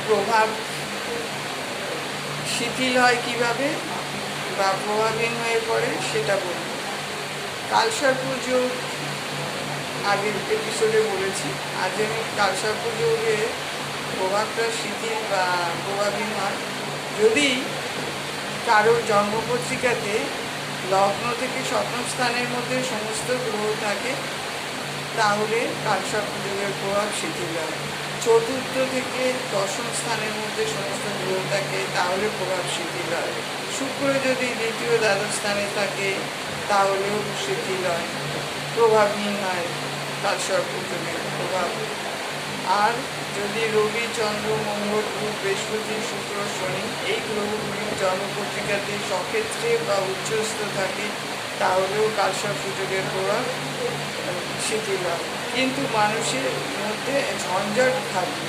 প্রভাব শিথিল হয় কিভাবে বা প্রভাবহীন হয়ে পড়ে সেটা বলব। কালসর্প যোগ আগের এপিসোডে বলেছি। আজ আমি কালসর্প যোগের প্রভাবটা শিথিল বা প্রভাবহীন হয় যদি কারোর জন্মপত্রিকাতে লগ্ন থেকে সপ্তম স্থানের মধ্যে সমস্ত গ্রহ থাকে, তাহলে কালসর্প যোগের প্রভাব শিথিল হয়। চতুর্থ থেকে দশম স্থানের মধ্যে সমস্ত গ্রহ থাকে, তাহলে প্রভাব শিথিল হয়। শুক্র যদি দ্বিতীয় দ্বাদশ স্থানে থাকে, তাহলেও শিথিল হয়, প্রভাবহীন হয় কালসর্প যোগের প্রভাব। আর যদি রবি, চন্দ্র, মঙ্গল, বুধ, বৃহস্পতি, শুক্র, শনি এই গ্রহগুলির জন্মপত্রিকাতে সক্ষেত্রে বা উচ্চস্থ থাকে, তাহলেও কালসর্প যোগের প্রভাব শিথিল হয়। কিন্তু মানুষের মধ্যে ঝঞ্ঝাট থাকবে।